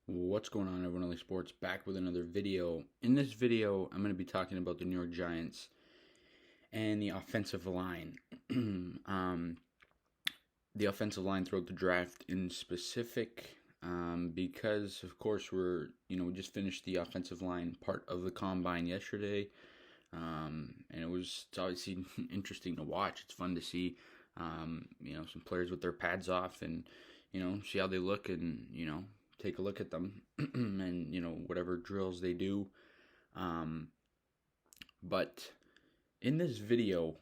What's going on, everyone? LA Sports back with another video. In this video, I'm going to be talking about the New York Giants and the offensive line. The offensive line throughout the draft in specific, because of course we just finished the offensive line part of the combine yesterday, and it's obviously interesting to watch. It's fun to see, some players with their pads off and see how they look and take a look at them and whatever drills they do. But in this video,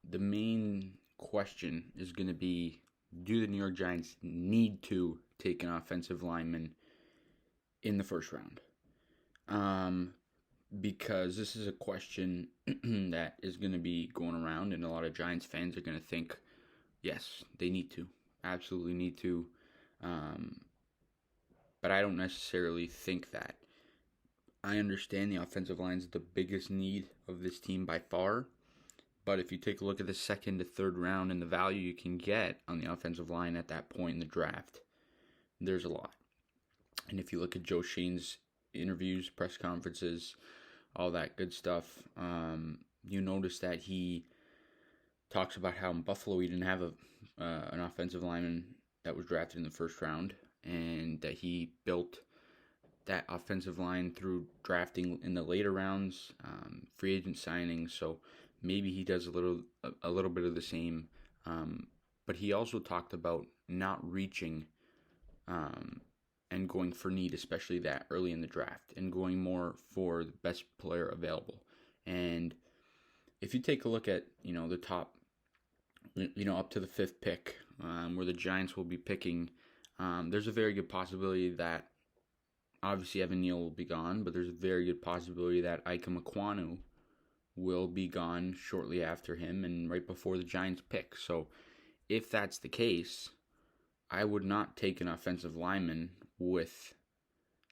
the main question is going to be, do the New York Giants need to take an offensive lineman in the first round? Because this is a question that is going to be going around, and a lot of Giants fans are going to think, yes, they need to, absolutely need to. But I don't necessarily think that. I understand the offensive line is the biggest need of this team by far. But if you take a look at the second to third round and the value you can get on the offensive line at that point in the draft, there's a lot. And if you look at Joe Shane's interviews, press conferences, all that good stuff, you notice that he talks about how in Buffalo he didn't have an offensive lineman that was drafted in the first round, and that he built that offensive line through drafting in the later rounds, free agent signings. So maybe he does a little bit of the same. But he also talked about not reaching and going for need, especially that early in the draft, and going more for the best player available. And if you take a look at the top, up to the fifth pick, where the Giants will be picking, there's a very good possibility that obviously Evan Neal will be gone, but there's a very good possibility that Ike Ekwonu will be gone shortly after him and right before the Giants pick. So if that's the case, I would not take an offensive lineman with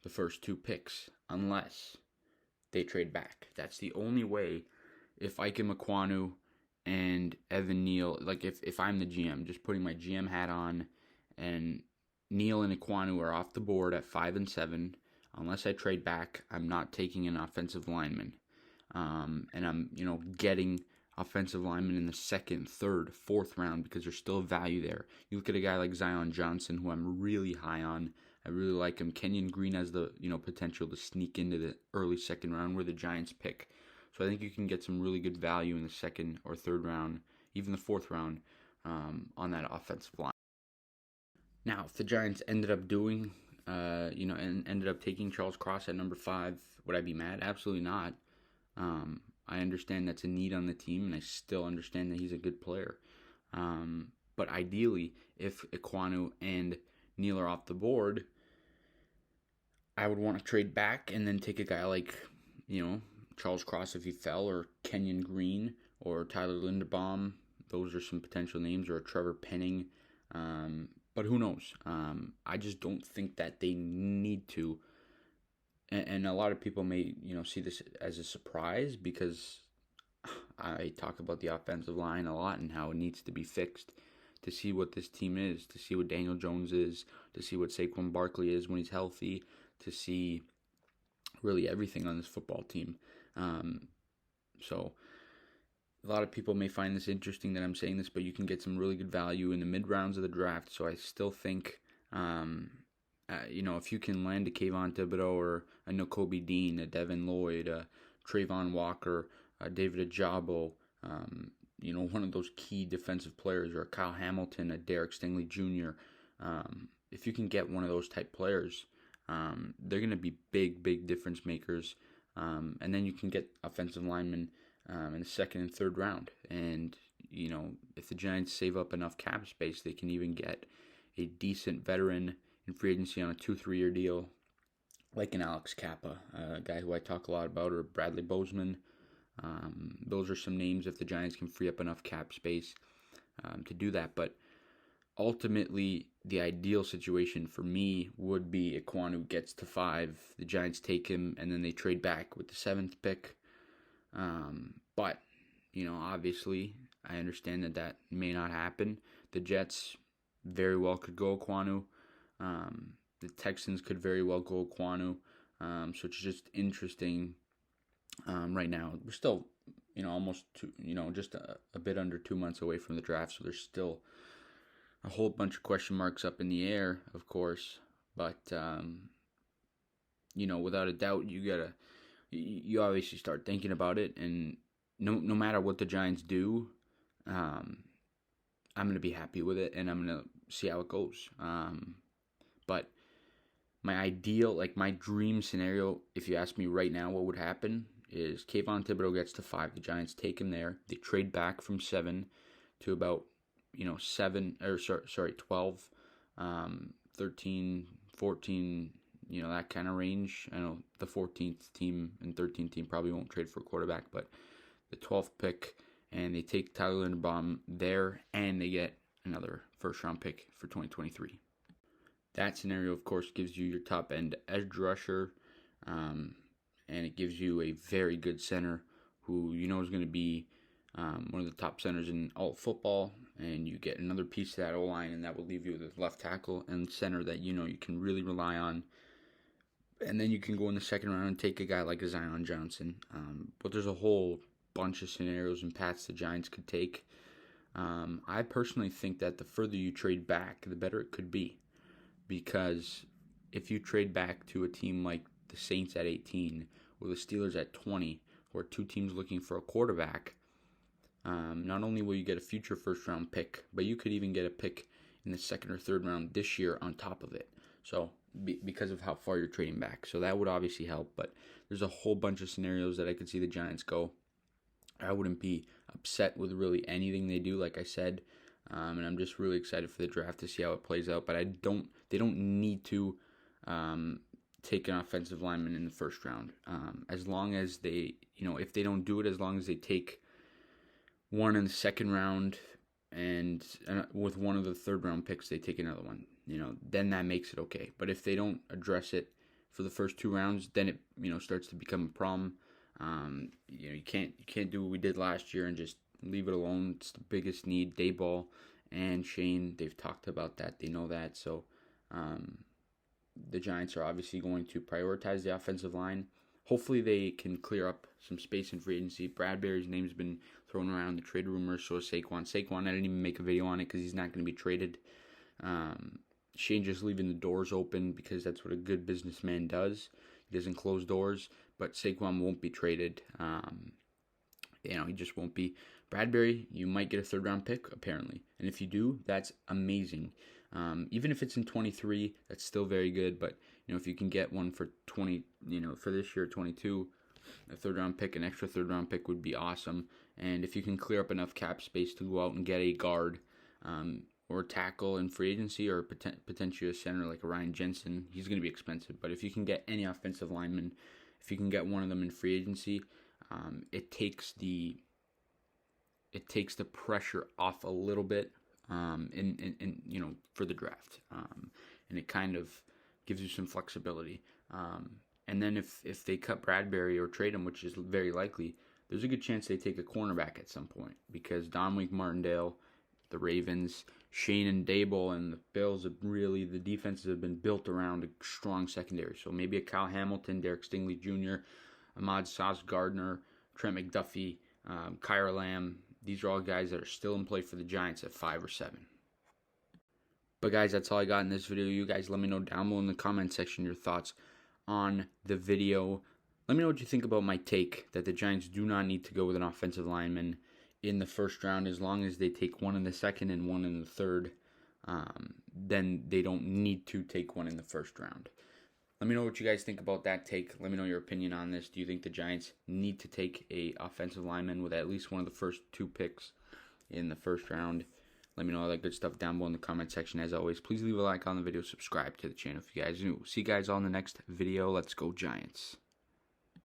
the first two picks unless they trade back. That's the only way. If Ike Ekwonu and Evan Neal, like if I'm the GM, just putting my GM hat on, and Neal and Ekwonu are off the board at 5 and 7. Unless I trade back, I'm not taking an offensive lineman. And I'm, getting offensive linemen in the second, third, fourth round because there's still value there. You look at a guy like Zion Johnson, who I'm really high on. I really like him. Kenyon Green has the, potential to sneak into the early second round where the Giants pick. So I think you can get some really good value in the second or third round, even the fourth round, on that offensive line. Now, if the Giants ended up doing, and ended up taking Charles Cross at number 5, would I be mad? Absolutely not. I understand that's a need on the team, and I still understand that he's a good player. But ideally, if Ekwonu and Neal are off the board, I would want to trade back and then take a guy like, Charles Cross if he fell, or Kenyon Green, or Tyler Linderbaum. Those are some potential names, or Trevor Penning. But who knows? I just don't think that they need to. And a lot of people may, see this as a surprise because I talk about the offensive line a lot and how it needs to be fixed to see what this team is, to see what Daniel Jones is, to see what Saquon Barkley is when he's healthy, to see really everything on this football team. So a lot of people may find this interesting that I'm saying this, but you can get some really good value in the mid-rounds of the draft. So I still think, if you can land a Kayvon Thibodeau or a Nakobe Dean, a Devin Lloyd, a Trayvon Walker, a David Ajabo, one of those key defensive players, or a Kyle Hamilton, a Derek Stingley Jr., if you can get one of those type players, they're going to be big difference makers. And then you can get offensive linemen in the second and third round. And, if the Giants save up enough cap space, they can even get a decent veteran in free agency on a 2-3 year deal, like an Alex Kappa, a guy who I talk a lot about, or Bradley Bozeman. Those are some names if the Giants can free up enough cap space to do that. But ultimately, the ideal situation for me would be Ekwonu gets to 5, the Giants take him, and then they trade back with the 7th pick. But, obviously, I understand that may not happen. The Jets very well could go Ekwonu. The Texans could very well go Kwanu. So it's just interesting right now. We're still, almost just a bit under 2 months away from the draft. So there's still a whole bunch of question marks up in the air, of course. But, without a doubt, you obviously start thinking about it. And no matter what the Giants do, I'm going to be happy with it, and I'm going to see how it goes. But my ideal, my dream scenario, if you ask me right now what would happen, is Kayvon Thibodeau gets to 5. The Giants take him there. They trade back from 7 to about, 12, 13, 14, that kind of range. I know the 14th team and 13th team probably won't trade for a quarterback, but the 12th pick, and they take Tyler Linderbaum there, and they get another first-round pick for 2023. That scenario, of course, gives you your top-end edge rusher, and it gives you a very good center who is going to be one of the top centers in all football, and you get another piece of that O-line, and that will leave you with a left tackle and center that you can really rely on. And then you can go in the second round and take a guy like a Zion Johnson. But there's a whole bunch of scenarios and paths the Giants could take. I personally think that the further you trade back, the better it could be. Because if you trade back to a team like the Saints at 18 or the Steelers at 20, or two teams looking for a quarterback, not only will you get a future first-round pick, but you could even get a pick in the second or third round this year on top of it. So because of how far you're trading back. So that would obviously help, but there's a whole bunch of scenarios that I could see the Giants go. I wouldn't be upset with really anything they do, like I said, and I'm just really excited for the draft to see how it plays out. But they don't need to take an offensive lineman in the first round. As long as they, if they don't do it, as long as they take one in the second round, and with one of the third round picks, they take another one. Then that makes it okay. But if they don't address it for the first 2 rounds, then it starts to become a problem. You can't do what we did last year and just leave it alone. It's the biggest need. Dayball and Shane, they've talked about that. They know that. So the Giants are obviously going to prioritize the offensive line. Hopefully they can clear up some space in free agency. Bradbury's name's been thrown around the trade rumors. So is Saquon. I didn't even make a video on it because he's not going to be traded. Shane just leaving the doors open because that's what a good businessman does. He doesn't close doors, but Saquon won't be traded. He just won't be. Bradbury, you might get a third-round pick, apparently. And if you do, that's amazing. Even if it's in 23, that's still very good. But, if you can get one for 20, for this year, 22, a third-round pick, an extra third-round pick would be awesome. And if you can clear up enough cap space to go out and get a guard, or tackle in free agency, or potentially a center like a Ryan Jensen, he's going to be expensive. But if you can get any offensive lineman, if you can get one of them in free agency, it takes the pressure off a little bit in for the draft, and it kind of gives you some flexibility. And then if they cut Bradbury or trade him, which is very likely, there's a good chance they take a cornerback at some point, because Dominique Martindale, the Ravens, Shane and Daboll, and the Bills the defenses have been built around a strong secondary. So maybe a Kyle Hamilton, Derek Stingley Jr., Ahmad Sauce Gardner, Trent McDuffie, Kyra Lamb. These are all guys that are still in play for the Giants at 5 or 7. But guys, that's all I got in this video. You guys let me know down below in the comment section your thoughts on the video. Let me know what you think about my take that the Giants do not need to go with an offensive lineman in the first round. As long as they take one in the second and one in the third, then they don't need to take one in the first round. Let me know what you guys think about that take. Let me know your opinion on this. Do you think the Giants need to take a offensive lineman with at least one of the first 2 picks in the first round? Let me know all that good stuff down below in the comment section. As always, please leave a like on the video, subscribe to the channel if you guys are new. See you guys all in the next video. Let's go Giants.